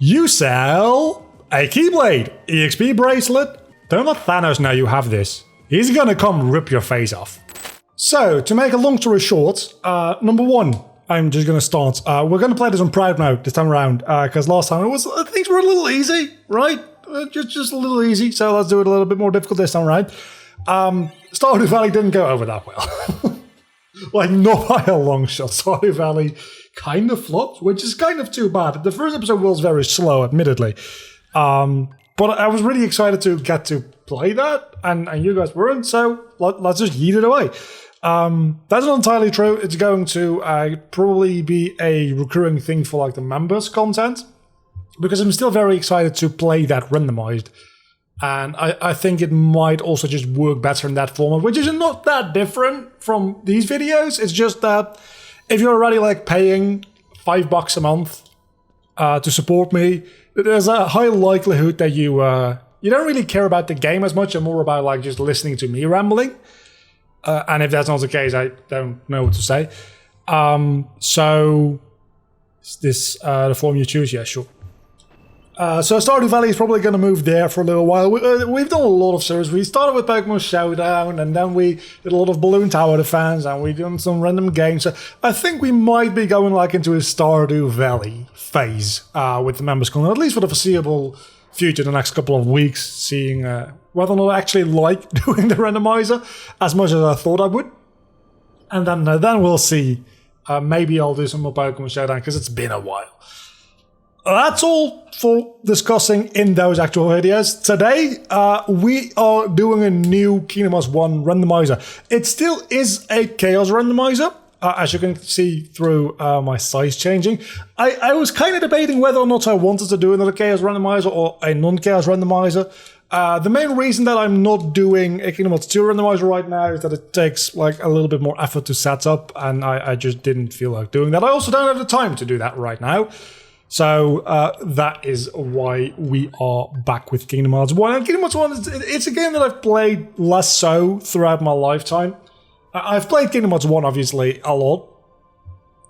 You sell a keyblade, EXP bracelet. Don't let Thanos know you have this. He's gonna come rip your face off. So, to make a long story short, number one, I'm just gonna start. We're gonna play this on Proud Mode this time around, because last time things were a little easy, right? Just a little easy, so let's do it a little bit more difficult this time around. Stardew Valley didn't go over that well. Like, not by a long shot. Stardew Valley kind of flopped, which is kind of too bad. The first episode was very slow, admittedly. But I was really excited to get to play that, and you guys weren't, so let's just yeet it away. That's not entirely true. It's going to probably be a recurring thing for like the members content, because I'm still very excited to play that randomized. And I think it might also just work better in that format, which is not that different from these videos. It's just that if you're already like paying $5 a month to support me, there's a high likelihood that you don't really care about the game as much and more about like just listening to me rambling. And if that's not the case, I don't know what to say. So is this the form you choose? Yeah, sure. So Stardew Valley is probably going to move there for a little while. We've done a lot of series. We started with Pokemon Showdown, and then we did a lot of Balloon Tower Defense, and we've done some random games. So I think we might be going like into a Stardew Valley phase with the members content, at least for the foreseeable future, the next couple of weeks, seeing whether or not I actually like doing the randomizer as much as I thought I would. And then we'll see. Maybe I'll do some more Pokemon Showdown, because it's been a while. That's all for discussing in those actual videos. Today, we are doing a new Kingdom Hearts 1 randomizer. It still is a Chaos randomizer, as you can see through my size changing. I was kind of debating whether or not I wanted to do another Chaos randomizer or a non-Chaos randomizer. The main reason that I'm not doing a Kingdom Hearts 2 randomizer right now is that it takes like a little bit more effort to set up, and I just didn't feel like doing that. I also don't have the time to do that right now. So that is why we are back with Kingdom Hearts 1. And Kingdom Hearts 1, it's a game that I've played less so throughout my lifetime. I've played Kingdom Hearts 1, obviously, a lot.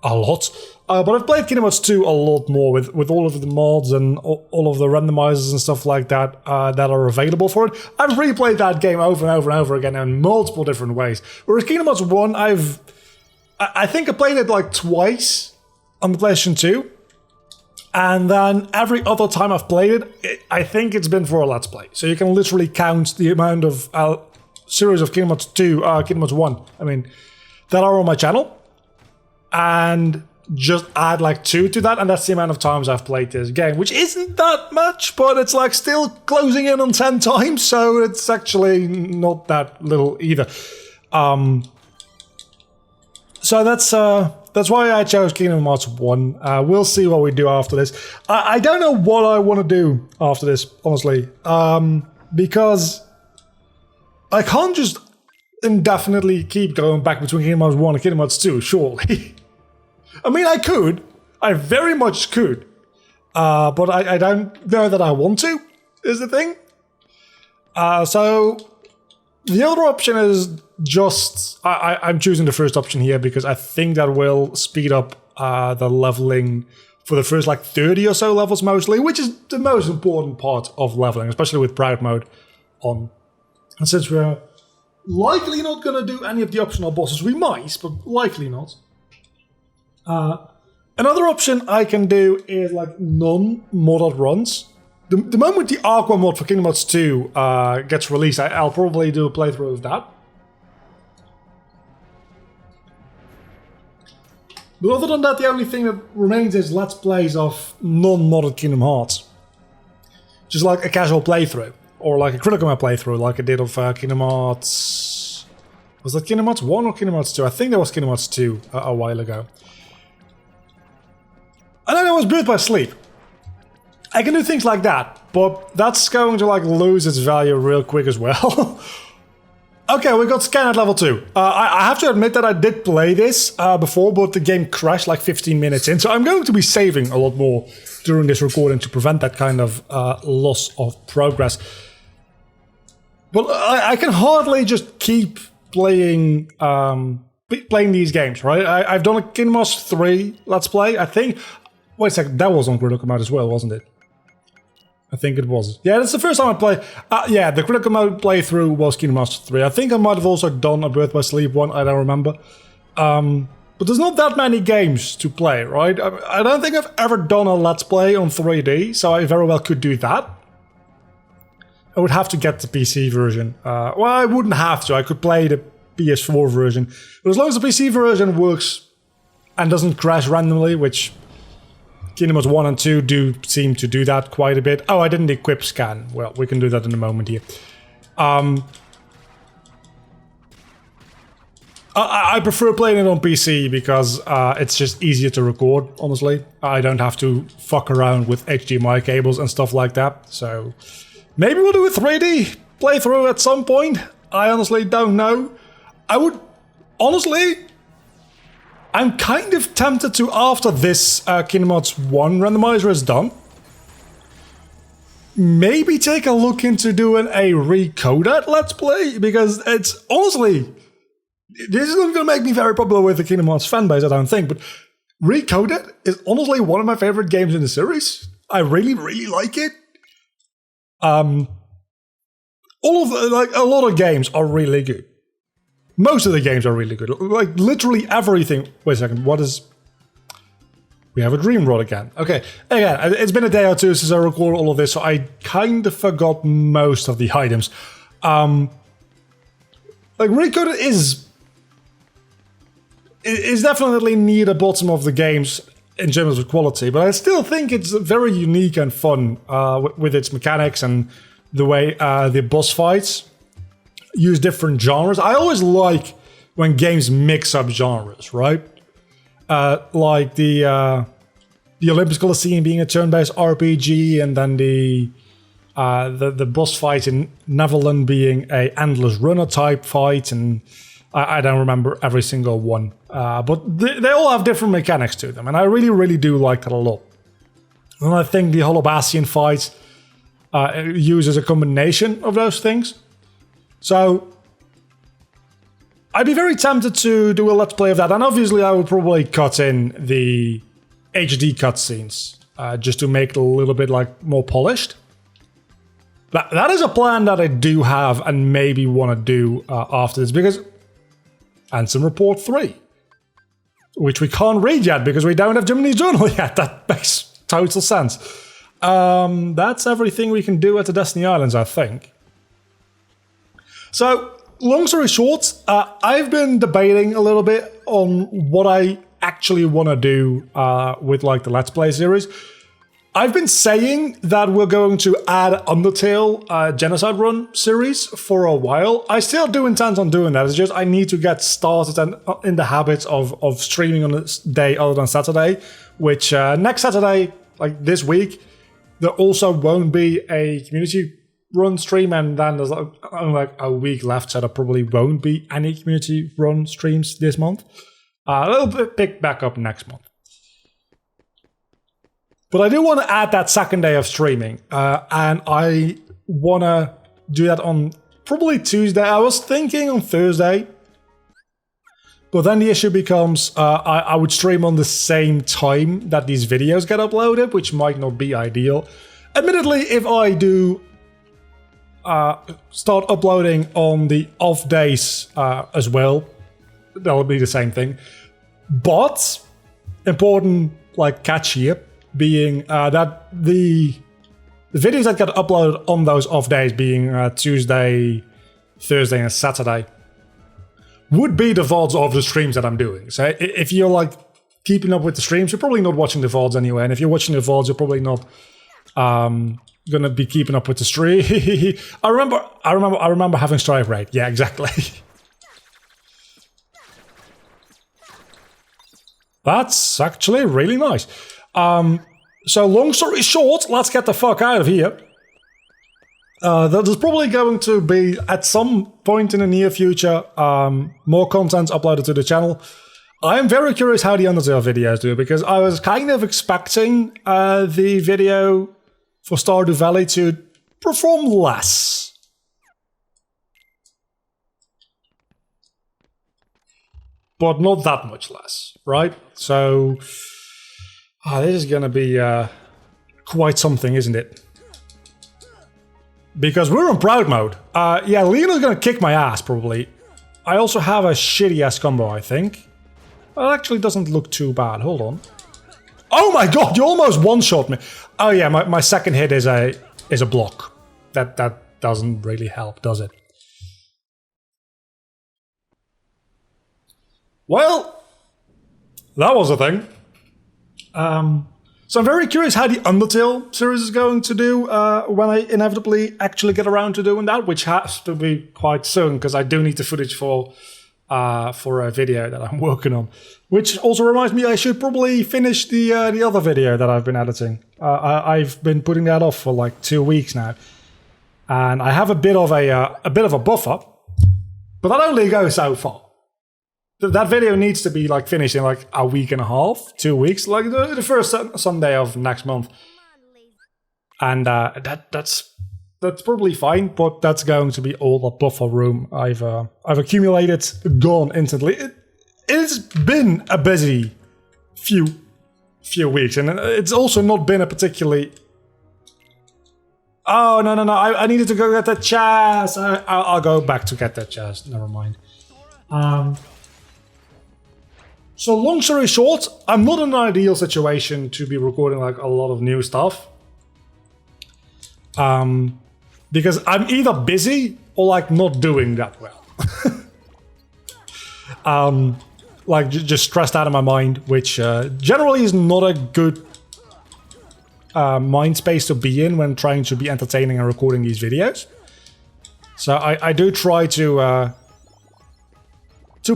But I've played Kingdom Hearts 2 a lot more with all of the mods and all of the randomizers and stuff like that that are available for it. I've replayed that game over and over and over again in multiple different ways. Whereas Kingdom Hearts 1, I think I played it like twice on the PlayStation 2. And then every other time I've played it, I think it's been for a Let's Play. So you can literally count the amount of series of Kingdom Hearts 2, Kingdom Hearts 1, that are on my channel. And just add like 2 to that, and that's the amount of times I've played this game, which isn't that much, but it's like still closing in on 10 times, so it's actually not that little either. So that's why I chose Kingdom Hearts 1. We'll see what we do after this. I don't know what I want to do after this, honestly. Because I can't just indefinitely keep going back between Kingdom Hearts 1 and Kingdom Hearts 2, surely. I mean, I could. I very much could. But I don't know that I want to, is the thing. So the other option is just... I'm choosing the first option here because I think that will speed up the leveling for the first like 30 or so levels mostly, which is the most important part of leveling, especially with Proud Mode on. And since we're likely not going to do any of the optional bosses, we might, but likely not. Another option I can do is like non-modded runs. The moment the Aqua mod for Kingdom Hearts 2 gets released, I'll probably do a playthrough of that. But other than that, the only thing that remains is Let's Plays of non-modded Kingdom Hearts. Just like a casual playthrough, or like a Critical Mass playthrough, like I did of Kingdom Hearts... Was that Kingdom Hearts 1 or Kingdom Hearts 2? I think that was Kingdom Hearts 2 a while ago. And then it was Birth by Sleep. I can do things like that, but that's going to like lose its value real quick as well. Okay, we got Scan at level 2. I have to admit that I did play this before, but the game crashed like 15 minutes in, so I'm going to be saving a lot more during this recording to prevent that kind of loss of progress. But I can hardly just keep playing these games, right? I've done a Kingdom Hearts 3 Let's Play, I think. Wait a second, that was on Critical Mass as well, wasn't it? I think it was. Yeah, that's the first time I played. Yeah, the critical mode playthrough was Kingdom Hearts 3. I think I might have also done a Birth by Sleep one, I don't remember. But there's not that many games to play, right? I don't think I've ever done a Let's Play on 3D, so I very well could do that. I would have to get the PC version. Well, I wouldn't have to. I could play the PS4 version. But as long as the PC version works and doesn't crash randomly, which Kingdom Hearts 1 and 2 do seem to do that quite a bit. Oh, I didn't equip scan. Well, we can do that in a moment here. I prefer playing it on PC because it's just easier to record, honestly. I don't have to fuck around with HDMI cables and stuff like that. So maybe we'll do a 3D playthrough at some point. I honestly don't know. I would... Honestly, I'm kind of tempted to, after this Kingdom Hearts 1 randomizer is done, maybe take a look into doing a Recoded Let's Play, because it's honestly... This is not going to make me very popular with the Kingdom Hearts fanbase, I don't think, but Recoded is honestly one of my favorite games in the series. I really, really like it. A lot of games are really good. Most of the games are really good. Like, literally everything. Wait a second, what is... We have a dream rod again. Okay, again, it's been a day or two since I recorded all of this, so I kind of forgot most of the items. Recoded is definitely near the bottom of the games in terms of quality, but I still think it's very unique and fun with its mechanics and the way the boss fights use different genres. I always like when games mix up genres, right? Like the Olympus Coliseum being a turn-based RPG, and then the boss fight in Neverland being a endless runner type fight, and I don't remember every single one. But they all have different mechanics to them, and I really, really do like that a lot. And I think the Holobassian fight uses a combination of those things. So I'd be very tempted to do a Let's Play of that, and obviously I would probably cut in the HD cutscenes just to make it a little bit more polished. That is a plan that I do have and maybe want to do after this, because Ansem Report 3, which we can't read yet because we don't have Jiminy's Journal yet. That makes total sense. That's everything we can do at the Destiny Islands, I think. So, long story short, I've been debating a little bit on what I actually want to do with the Let's Play series. I've been saying that we're going to add Undertale Genocide Run series for a while. I still do intend on doing that. It's just I need to get started and in the habit of streaming on a day other than Saturday, which next Saturday, this week, there also won't be a community run stream, and then there's only a week left, so there probably won't be any community run streams this month. It'll pick back up next month. But I do want to add that second day of streaming, and I want to do that on probably Tuesday. I was thinking on Thursday, but then the issue becomes I would stream on the same time that these videos get uploaded, which might not be ideal. Admittedly, if I do start uploading on the off days as well, that'll be the same thing. But important catch here being that the videos that get uploaded on those off days, being Tuesday, Thursday, and Saturday, would be the VODs of the streams that I'm doing. So if you're keeping up with the streams, you're probably not watching the VODs anyway. And if you're watching the VODs, you're probably not gonna be keeping up with the stream. I remember having strike rate. Yeah, exactly. That's actually really nice. So long story short, let's get the fuck out of here. There's probably going to be, at some point in the near future, more content uploaded to the channel. I am very curious how the Undertale videos do, because I was kind of expecting the video for Stardew Valley to perform less. But not that much less, right? So this is going to be quite something, isn't it? Because we're in proud mode. Yeah, Leona's gonna kick my ass, probably. I also have a shitty-ass combo, I think. Well, it actually doesn't look too bad. Hold on. Oh my god, you almost one-shot me. Oh yeah, my second hit is a block. That doesn't really help, does it? Well, that was a thing. So I'm very curious how the Undertale series is going to do when I inevitably actually get around to doing that, which has to be quite soon, because I do need the footage for a video that I'm working on. Which also reminds me I should probably finish the other video that I've been editing. I've been putting that off for like 2 weeks now. And I have a bit of a buffer, but that only goes so far. That video needs to be like finished in like a week and a half, 2 weeks, like the first Sunday of next month. And that's probably fine, but that's going to be all the buffer room I've accumulated gone instantly. It's been a busy few weeks, and it's also not been a particularly. Oh no! I needed to go get that chest. I'll go back to get that chest. Never mind. So long story short, I'm not in an ideal situation to be recording like a lot of new stuff. Because I'm either busy or like not doing that well. Like just stressed out of my mind, which generally is not a good mind space to be in when trying to be entertaining and recording these videos. So I do try to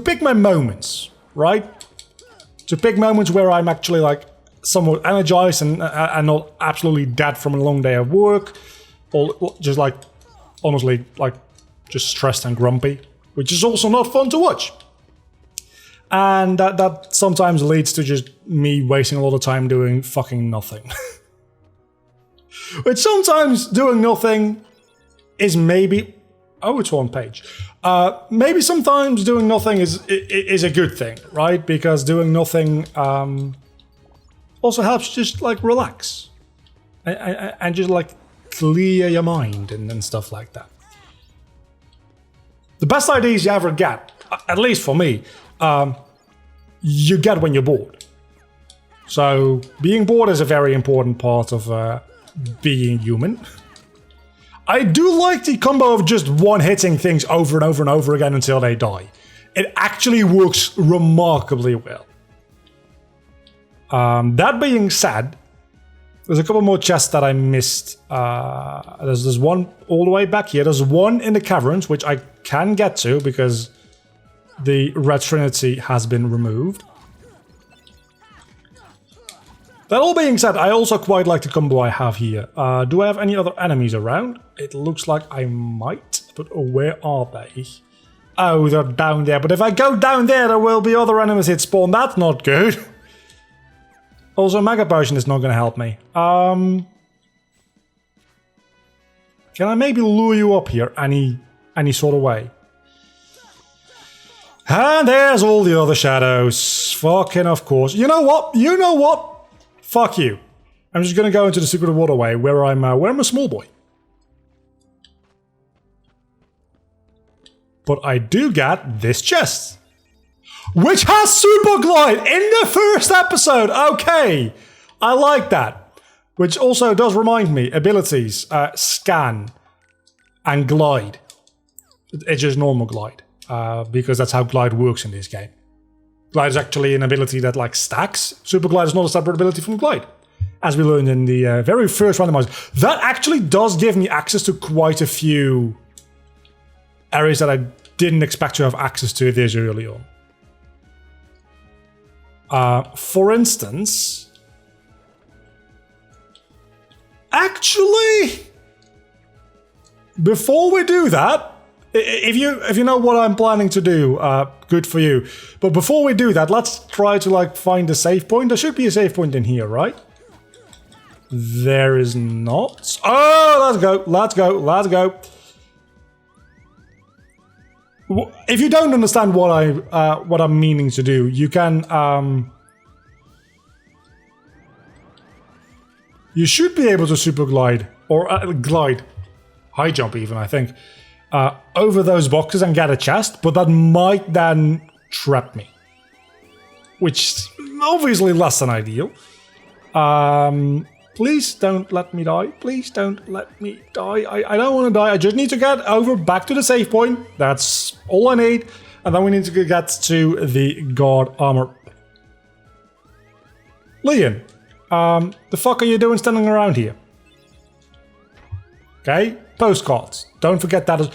pick my moments, right? To pick moments where I'm actually like somewhat energized and not absolutely dead from a long day of work, or just like honestly like just stressed and grumpy, which is also not fun to watch. And that sometimes leads to just me wasting a lot of time doing fucking nothing. Which sometimes doing nothing is maybe... Oh, it's one page. Maybe sometimes doing nothing is a good thing, right? Because doing nothing also helps just like relax. And just like clear your mind and stuff like that. The best ideas you ever get, at least for me, you get when you're bored. So being bored is a very important part of being human. I do like the combo of just one-hitting things over and over and over again until they die. It actually works remarkably well. That being said, there's a couple more chests that I missed. There's one all the way back here. There's one in the caverns, which I can get to because the Red Trinity has been removed. That all being said, I also quite like the combo I have here. Do I have any other enemies around? It looks like I might, but where are they? Oh, they're down there. But if I go down there, there will be other enemies that spawn. That's not good. Also, Mega Potion is not going to help me. Can I maybe lure you up here any sort of way? And there's all the other shadows. Fucking of course. You know what? You know what? Fuck you. I'm just gonna go into the secret waterway where I'm a small boy. But I do get this chest, which has super glide in the first episode. Okay, I like that. Which also does remind me abilities: scan and glide. It's just normal glide because that's how glide works in this game. Glide is actually an ability that like stacks. Super glide is not a separate ability from glide, as we learned in the very first randomizer. That actually does give me access to quite a few areas that I didn't expect to have access to this early on. For instance, actually, before we do that, if you know what I'm planning to do, good for you. But before we do that, let's try to like find a save point. There should be a save point in here, right? There is not. Oh, let's go, let's go, let's go. If you don't understand what I'm meaning to do, you can you should be able to super glide or glide. high jump even, I think, over those boxes and get a chest, but that might then trap me, which is obviously less than ideal. Please don't let me die. Please don't let me die. I don't want to die. I just need to get back to the save point. That's all I need. And then we need to get to the guard armor. Leon, the fuck are you doing standing around here? Okay, postcards. Don't forget that.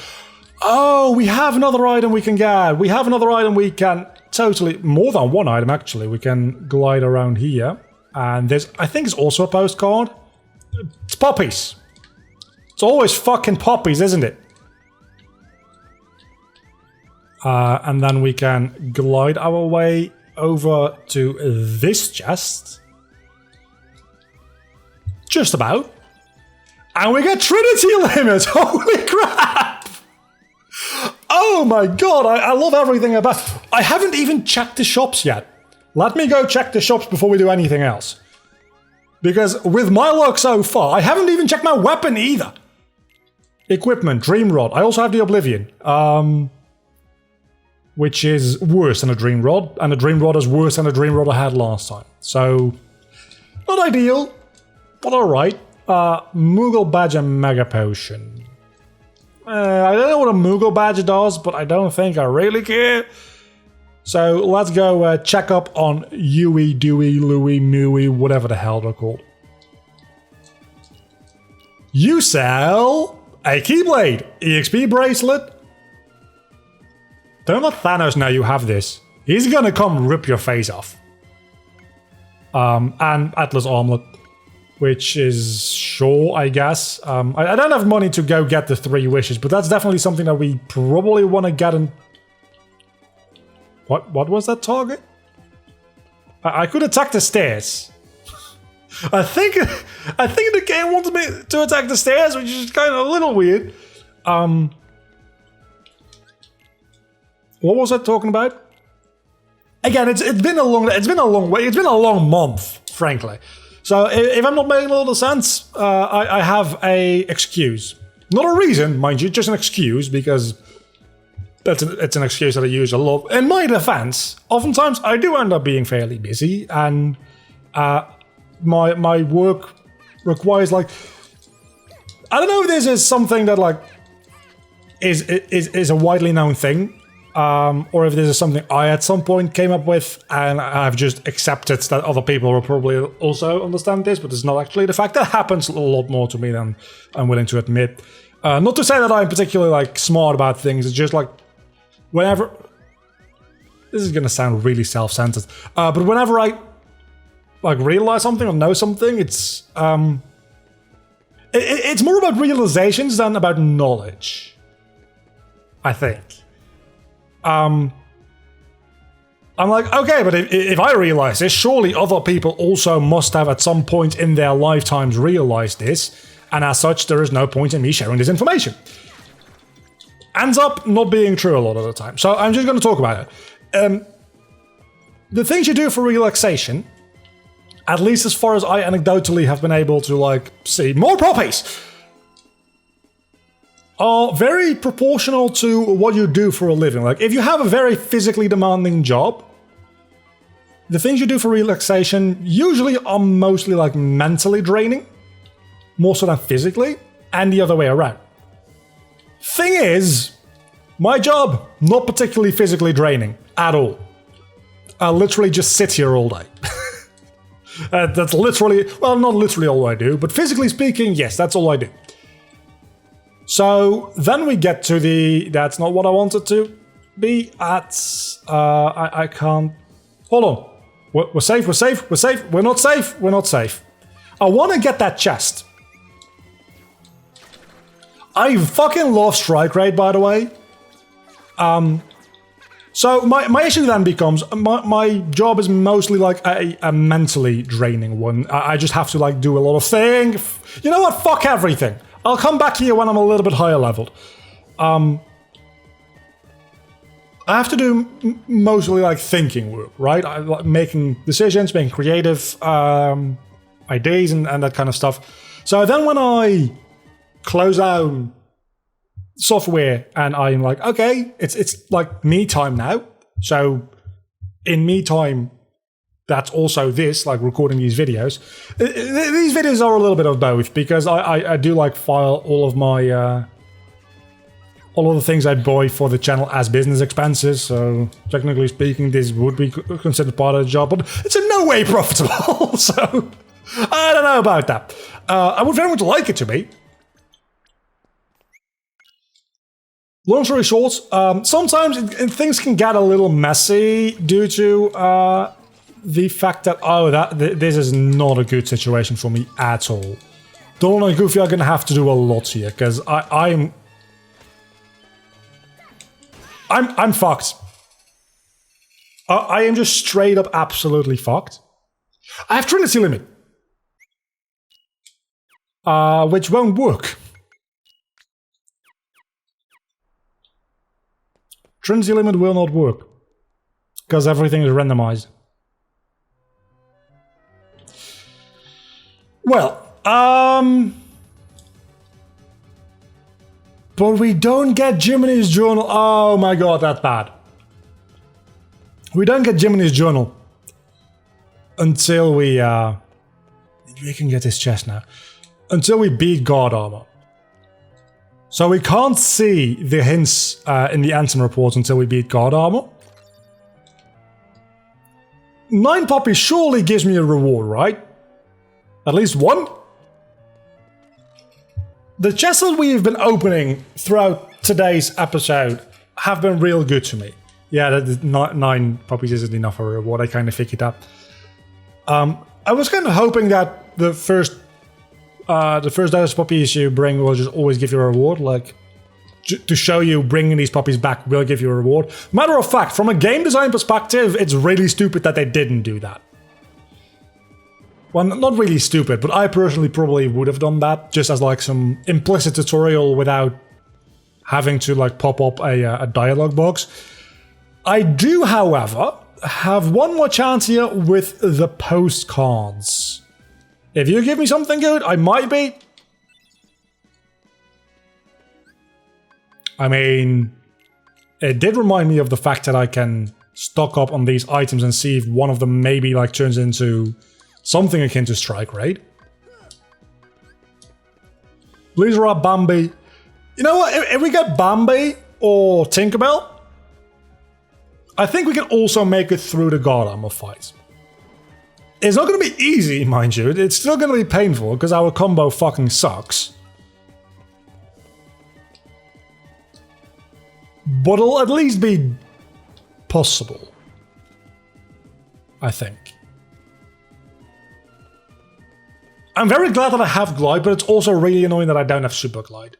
Oh, we have another item we can get. We have another item we can totally... More than one item, actually. We can glide around here. And there's, I think it's also a postcard. It's poppies. It's always fucking poppies, isn't it? And then we can glide our way over to this chest. Just about. And we get Trinity limits! Holy crap! Oh my god, I love everything about... I haven't even checked the shops yet. Let me go check the shops before we do anything else. Because with my luck so far, I haven't even checked my weapon either. Equipment, Dream Rod. I also have the Oblivion. Which is worse than a Dream Rod. And a Dream Rod is worse than a Dream Rod I had last time. So, not ideal, but alright. Moogle Badge and Mega Potion. I don't know what a Moogle Badge does, but I don't think I really care. So let's go check up on Yui, Dewey, Louie, Mooey, whatever the hell they're called. You sell a Keyblade, EXP bracelet. Don't let Thanos know you have this. He's gonna come rip your face off. And Atlas Armlet, which is sure, I guess. I don't have money to go get the 3 wishes, but that's definitely something that we probably want to get in. What was that target? I could attack the stairs. I think the game wanted me to attack the stairs, which is kind of a little weird. What was I talking about? Again, it's been a long way. It's been a long month, frankly. So if I'm not making a lot of sense, I have a excuse. Not a reason, mind you, just an excuse, because it's an excuse that I use a lot. In my defense, oftentimes I do end up being fairly busy, and my work requires, like, I don't know if this is something that, like, is a widely known thing, or if this is something I at some point came up with and I've just accepted that other people will probably also understand this, but it's not actually the fact. That happens a lot more to me than I'm willing to admit. Not to say that I'm particularly, like, smart about things, it's just like whenever... This is gonna sound really self-centered, but whenever I, like, realize something or know something, it's more about realizations than about knowledge, I think. I'm like, okay, but if I realize this, surely other people also must have at some point in their lifetimes realized this, and as such, there is no point in me sharing this information. Ends up not being true a lot of the time. So I'm just going to talk about it. The things you do for relaxation, at least as far as I anecdotally have been able to, like, see more poppies, are very proportional to what you do for a living. Like, if you have a very physically demanding job, the things you do for relaxation usually are mostly, like, mentally draining, more so than physically, and the other way around. Thing is, my job, not particularly physically draining at all. I literally just sit here all day. That's literally, well, not literally all I do, but physically speaking, yes, that's all I do. So then we get to the, that's not what I wanted to be at, I can't, hold on, we're safe, we're safe, we're safe, we're not safe, we're not safe. I want to get that chest. I fucking love strike rate, by the way. So my issue then becomes, my job is mostly like a mentally draining one. I just have to, like, do a lot of things. You know what, fuck everything. I'll come back here when I'm a little bit higher leveled. I have to do mostly, like, thinking work, right? Like making decisions, making creative ideas and that kind of stuff. So then when I close down software, and I'm like, okay, it's like me time now. So in me time, that's also this, like recording these videos. These videos are a little bit of both, because I do like file all of my all of the things I buy for the channel as business expenses. So technically speaking, this would be considered part of the job, but it's in no way profitable. So I don't know about that. I would very much like it to be. Long story short, sometimes things can get a little messy due to the fact that, this is not a good situation for me at all. Donald and Goofy are going to have to do a lot here, because I'm fucked. I am just straight up absolutely fucked. I have Trinity Limit, which won't work. Trinity Limit will not work, because everything is randomized. Well, but we don't get Jiminy's Journal. Oh my god, that's bad. We don't get Jiminy's Journal until we can get his chest now. Until we beat God Armor. So we can't see the hints in the Anthem report until we beat God Armor. 9 Poppies surely gives me a reward, right? At least one? The chests that we've been opening throughout today's episode have been real good to me. Yeah, 9 Poppies isn't enough for a reward, I kind of figured that. I was kind of hoping that the first Dose Puppies you bring will just always give you a reward, like to show you bringing these puppies back will give you a reward. Matter of fact, from a game design perspective, it's really stupid that they didn't do that. Well, not really stupid, but I personally probably would have done that, just as like some implicit tutorial without having to like pop up a dialogue box. I do, however, have one more chance here with the postcards. If you give me something good, I might be. I mean, it did remind me of the fact that I can stock up on these items and see if one of them maybe like turns into something akin to Strike Raid. Please rob Bambi. You know what? If we get Bambi or Tinkerbell, I think we can also make it through the God Armor fight. It's not going to be easy, mind you. It's still going to be painful, because our combo fucking sucks. But it'll at least be possible. I think. I'm very glad that I have Glide, but it's also really annoying that I don't have Super Glide.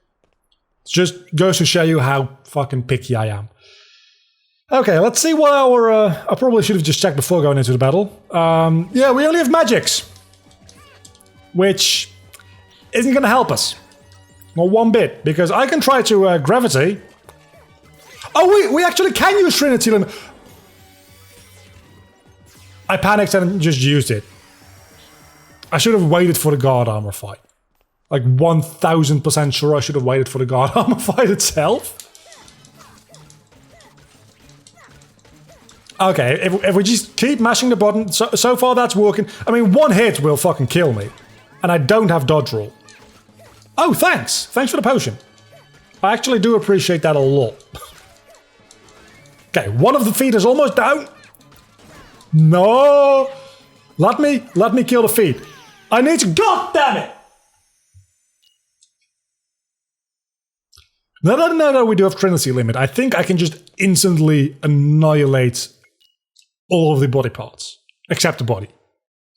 It just goes to show you how fucking picky I am. Okay, let's see what our... I probably should have just checked before going into the battle. Yeah, we only have magics. Which isn't going to help us. Not one bit, because I can try to gravity. Oh, we actually can use Trinity Limit. I panicked and just used it. I should have waited for the God Armor fight. Like 1000% sure I should have waited for the God Armor fight itself. Okay, if we just keep mashing the button, so far that's working. I mean, one hit will fucking kill me. And I don't have dodge roll. Oh, thanks! Thanks for the potion. I actually do appreciate that a lot. Okay, one of the feet is almost down. No! Let me kill the feet. I need to... God damn it! Now that we do have Trinity Limit, I think I can just instantly annihilate all of the body parts. Except the body.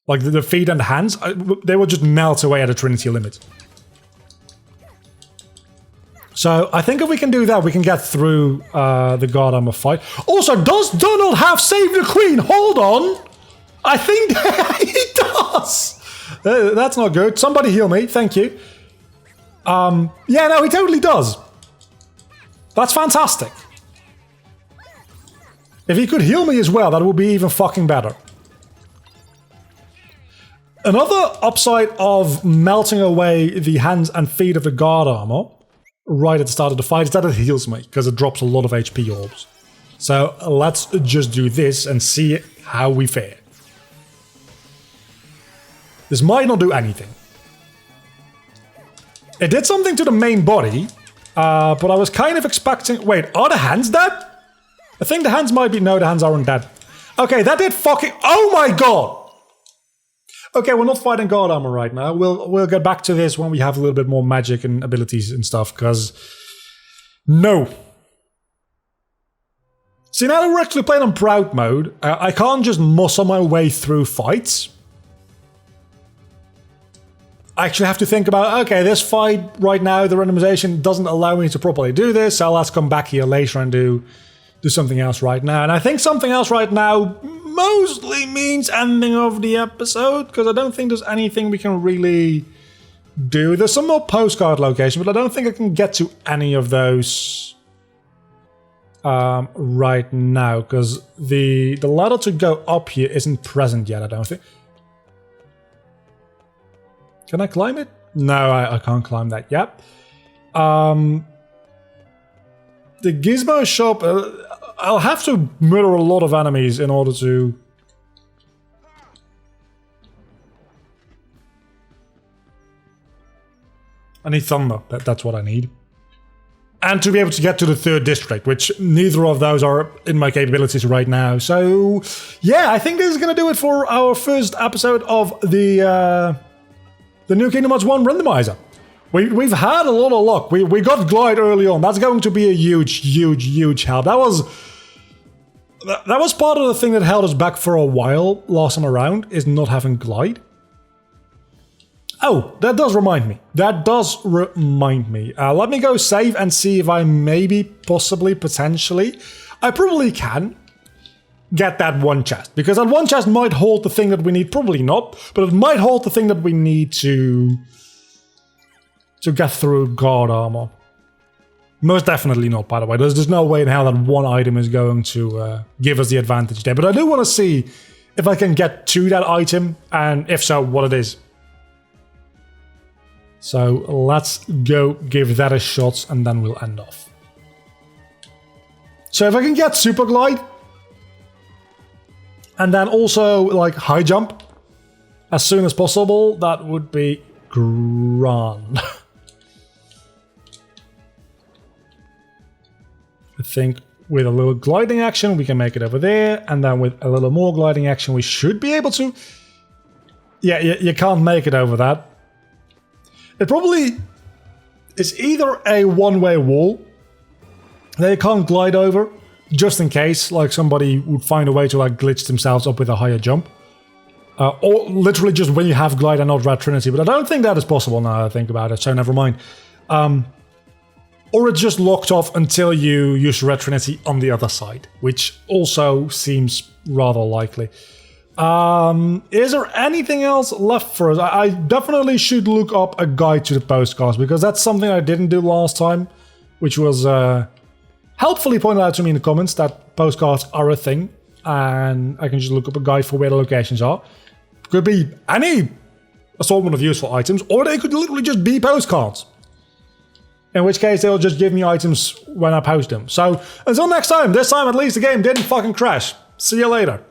Like the feet and the hands, they will just melt away at a Trinity Limit. So I think if we can do that, we can get through the God Armor fight. Also, does Donald have Save the Queen? Hold on! I think he does! That's not good. Somebody heal me, thank you. Yeah, no, he totally does. That's fantastic. If he could heal me as well, that would be even fucking better. Another upside of melting away the hands and feet of the God Armor right at the start of the fight is that it heals me, because it drops a lot of HP orbs. So let's just do this and see how we fare. This might not do anything. It did something to the main body, but I was kind of expecting... Wait, are the hands dead? I think the hands might be... No, the hands aren't dead. Okay, that did fucking... Oh my god! Okay, we're not fighting god armor right now. We'll get back to this when we have a little bit more magic and abilities and stuff, because... No. See, now that we're actually playing on proud mode, I can't just muscle my way through fights. I actually have to think about, okay, this fight right now, the randomization doesn't allow me to properly do this, so let's come back here later and do something else right now. And I think something else right now mostly means ending of the episode, because I don't think there's anything we can really do. There's some more postcard locations, but I don't think I can get to any of those right now, because the ladder to go up here isn't present yet, I don't think. Can I climb it? No, I can't climb that yet. The Gizmo shop... I'll have to murder a lot of enemies in order to... I need thunder. That's what I need. And to be able to get to the 3rd district, which neither of those are in my capabilities right now. So, yeah, I think this is going to do it for our first episode of the New Kingdom Hearts 1 Randomizer. We've had a lot of luck. We got Glide early on. That's going to be a huge help. That was part of the thing that held us back for a while last time around, is not having Glide. Oh, that does remind me. Let me go save and see if I maybe, possibly, potentially, I probably can get that one chest. Because that one chest might hold the thing that we need. Probably not, but it might hold the thing that we need to get through God armor. Most definitely not, by the way. There's no way in hell that one item is going to give us the advantage there. But I do want to see if I can get to that item, and if so, what it is. So let's go give that a shot, and then we'll end off. So if I can get Super Glide, and then also like high jump as soon as possible, that would be grand. I think with a little gliding action, we can make it over there. And then with a little more gliding action, we should be able to... Yeah, you can't make it over that. It probably is either a one-way wall that you can't glide over, just in case like somebody would find a way to like glitch themselves up with a higher jump. Or literally just when you have glide and not Red Trinity. But I don't think that is possible now that I think about it, so never mind. Or it's just locked off until you use Red Trinity on the other side, which also seems rather likely. Is there anything else left for us? I definitely should look up a guide to the postcards, because that's something I didn't do last time, which was helpfully pointed out to me in the comments that postcards are a thing, and I can just look up a guide for where the locations are. Could be any assortment of useful items, or they could literally just be postcards. In which case, they'll just give me items when I post them. So, until next time, this time at least the game didn't fucking crash. See you later.